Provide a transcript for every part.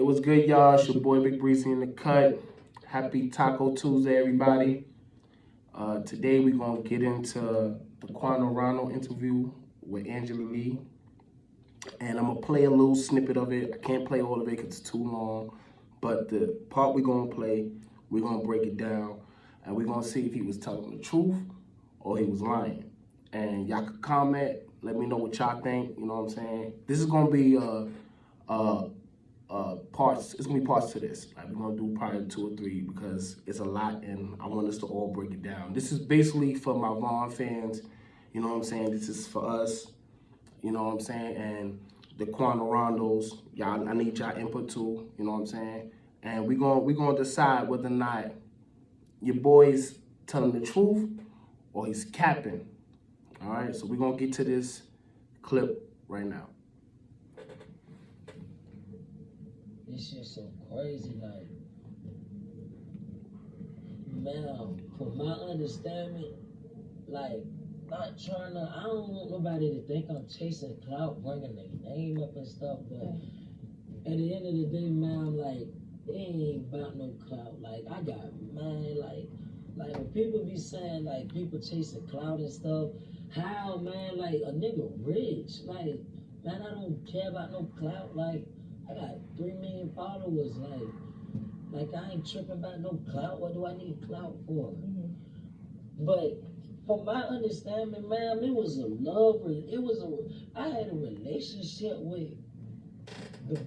was good, y'all. It's your boy Big Breezy in the cut. Happy Taco Tuesday, everybody. Today we're gonna get into the Quando interview with Angela Lee, and I'm gonna play a little snippet of it. I can't play all of it because it's too long, but the part we're gonna play, we're gonna break it down, and we're gonna see if he was telling the truth or he was lying. And y'all can comment, let me know what y'all think. You know what I'm saying? This is gonna be parts. It's gonna be parts to this. Like, we're gonna do probably 2 or 3 because it's a lot, and I want us to all break it down. This is basically for my Vaughn fans. You know what I'm saying? This is for us. You know what I'm saying? And the Quando rondos, y'all. I need y'all input too. You know what I'm saying? And we're gonna decide whether or not your boy's telling the truth or he's capping. All right. So we're gonna get to this clip right now. This shit so crazy, like, man, from my understanding, like, not trying to, I don't want nobody to think I'm chasing clout, bringing their name up and stuff, but at the end of the day, man, I'm like, it ain't about no clout. Like, I got, man, like when people be saying, like, people chasing clout and stuff, how, man, like, a nigga rich, like, man, I don't care about no clout, like, I got 3 million followers, like I ain't tripping about no clout. What do I need clout for? But from my understanding, man, it was a love. I had a relationship with the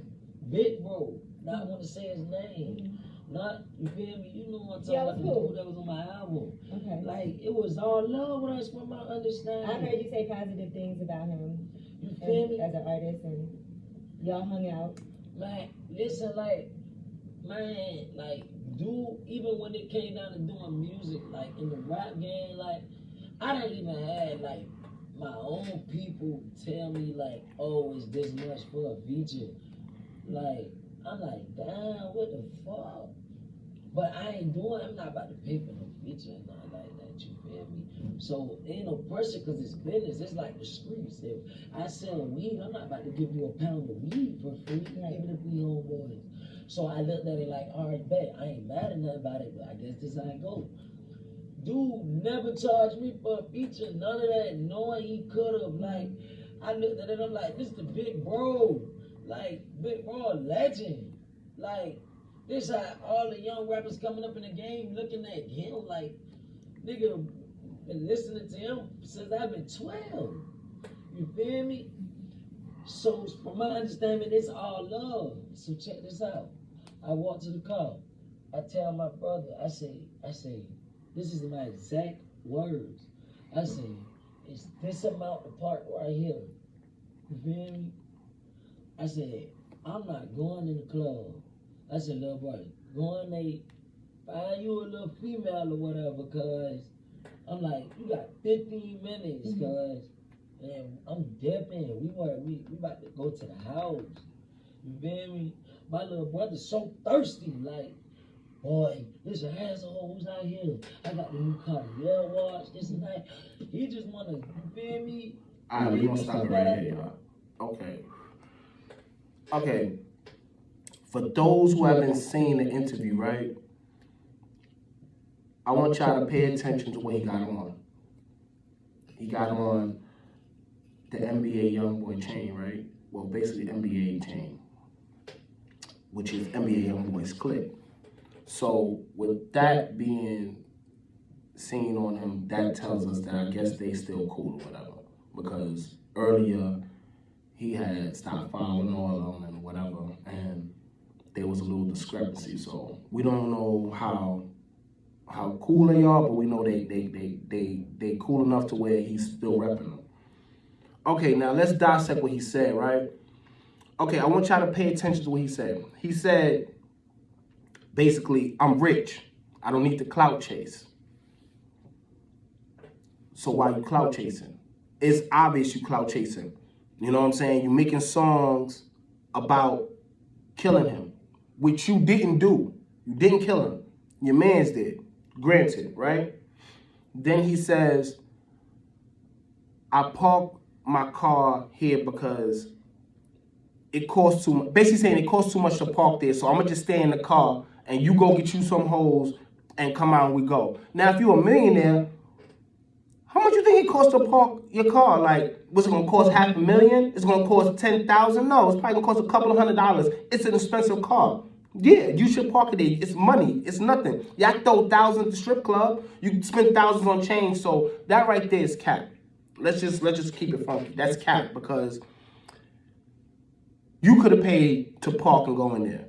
big bro. Not want to say his name. Not, you feel me? You know what I'm talking about? The dude that was on my album. Okay. Like, it was all love with us, from my understanding. I heard you say positive things about him. You feel me? As an artist, and y'all hung out. Man, listen, like, man, like, dude, even when it came down to doing music, like, in the rap game, like, I didn't even have, like, my own people tell me, like, oh, it's this much for a feature. Like, I'm like, damn, what the fuck? But I'm not about to pay for no feature and nothing like that, you feel me? So, ain't no pressure because it's business. It's like the streets. If I sell weed, I'm not about to give you a pound of weed for free, even if we homeboys. So I looked at it like, all right, bet. I ain't mad at nothing about it, but I guess this is how it go. Dude never charged me for a feature, none of that, knowing he could have. Like, I looked at it, I'm like, this the big bro. Like, big bro, a legend. Like, this how all the young rappers coming up in the game looking at him like, nigga, been listening to him since I've been 12. You feel me? So from my understanding, it's all love. So check this out. I walk to the car. I tell my brother, I say, this is my exact words. I say, it's this amount to park right here. You feel me? I said, I'm not going in the club. I said, little boy, go in there, find you a little female or whatever, cause I'm like, you got 15 minutes, cause, and I'm dipping. We about to go to the house. You feel me? My little brother's so thirsty, like, boy, there's an asshole who's out here. I got the new car, yeah, watch, this and that. He just wanna, you feel me? Alright, we're gonna stop it right here, y'all. Okay. For those who haven't seen the interview, right? I want y'all to pay attention to what he got on. He got on the NBA Youngboy chain, right? Well, basically NBA chain, which is NBA Youngboy's clip. So with that being seen on him, that tells us that I guess they still cool or whatever. Because earlier he had stopped following all of them and whatever, and there was a little discrepancy. So we don't know how cool they are, but we know they cool enough to where he's still repping them. Okay, now let's dissect what he said, right? Okay, I want y'all to pay attention to what he said. He said, basically, I'm rich. I don't need to clout chase. So why you clout chasing? It's obvious you clout chasing. You know what I'm saying? You're making songs about killing him, which you didn't do. You didn't kill him. Your mans did. Granted, right? Then he says, I parked my car here because it costs too much. Basically saying it costs too much to park there, so I'm gonna just stay in the car and you go get you some hoes and come out and we go. Now, if you're a millionaire, how much you think it costs to park your car? Like, what's it gonna cost? $500,000? It's gonna cost $10,000? No, it's probably gonna cost a couple of $100s. It's an expensive car. Yeah, you should park it there. It's money. It's nothing. Y'all throw thousands at the strip club. You can spend thousands on change. So that right there is cap. Let's just keep it funky. That's cap because you could have paid to park and go in there.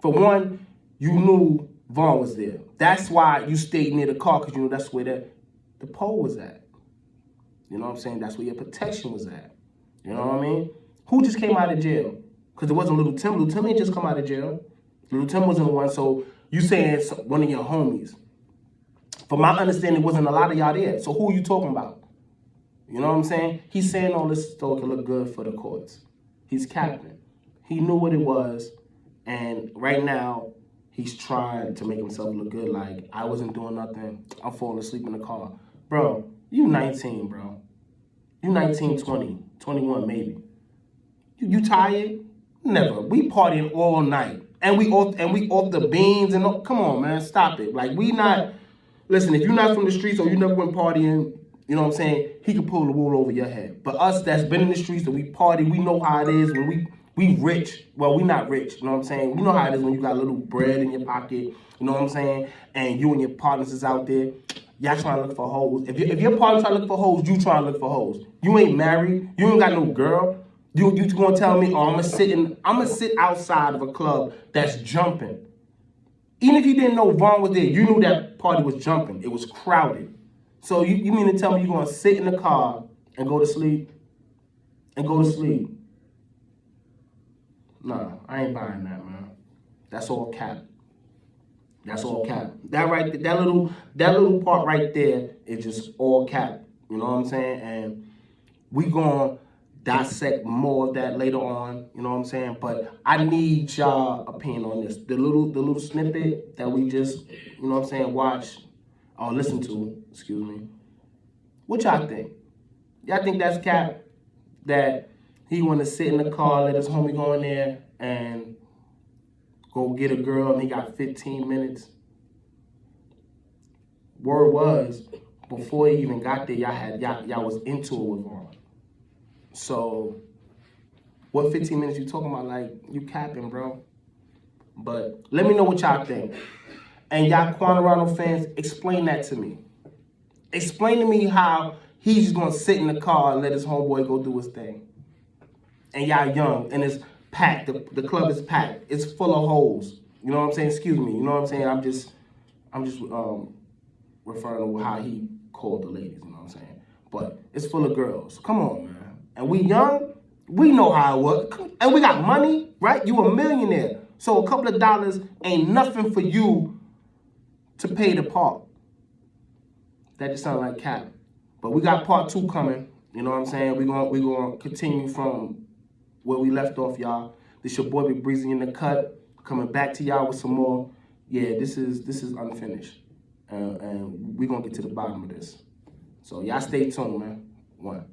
For one, you knew Vaughn was there. That's why you stayed near the car because you knew that's where the pole was at. You know what I'm saying? That's where your protection was at. You know what I mean? Who just came out of jail? Because it wasn't Little Tim. Little Tim ain't just come out of jail. Little Tim wasn't the one. So you saying one of your homies. From my understanding, wasn't a lot of y'all there. So who are you talking about? You know what I'm saying? He's saying all this stuff to look good for the courts. He's capping. He knew what it was. And right now, he's trying to make himself look good. Like, I wasn't doing nothing. I'm falling asleep in the car. Bro, you 19, bro. You 19, 20, 21 maybe. You tired? Never. We partying all night. And we off the beans and all. Come on, man. Stop it. Like, we not. Listen, if you're not from the streets or you never went partying, you know what I'm saying? He could pull the wool over your head. But us that's been in the streets, that we party, we know how it is when we rich. Well, we not rich, you know what I'm saying? We know how it is when you got a little bread in your pocket, you know what I'm saying? And you and your partners is out there. Y'all trying to look for hoes. If your partner trying to look for hoes, you trying to look for hoes. You ain't married. You ain't got no girl. You gonna tell me, oh, I'm gonna sit outside of a club that's jumping. Even if you didn't know Vaughn was there, you knew that party was jumping. It was crowded. So you mean to tell me you're gonna sit in the car and go to sleep? And go to sleep? Nah, I ain't buying that, man. That's all cap. That's all cap. That little part right there is just all cap. You know what I'm saying? And we gonna dissect more of that later on, you know what I'm saying? But I need y'all opinion on this. The little snippet that we just, you know what I'm saying, watch or listen to, excuse me. What y'all think? Y'all think that's cap? That he wanna sit in the car, let his homie go in there and go get a girl and he got 15 minutes? Word was, before he even got there, y'all was into it with Vaughn. So, what 15 minutes you talking about? Like, you capping, bro. But let me know what y'all think. And y'all Quando fans, explain that to me. Explain to me how he's just gonna sit in the car and let his homeboy go do his thing. And y'all young, and it's packed. The club is packed. It's full of hoes. You know what I'm saying? Excuse me. You know what I'm saying? I'm just referring to how he called the ladies. You know what I'm saying? But it's full of girls. Come on, man. And we young, we know how it works. And we got money, right? You a millionaire. So a couple of dollars ain't nothing for you to pay the park. That just sounds like cap. But we got part 2 coming. You know what I'm saying? We're gonna continue from where we left off, y'all. This your boy Big Breezy in the cut. Coming back to y'all with some more. Yeah, this is unfinished. And we're gonna get to the bottom of this. So y'all stay tuned, man. 1.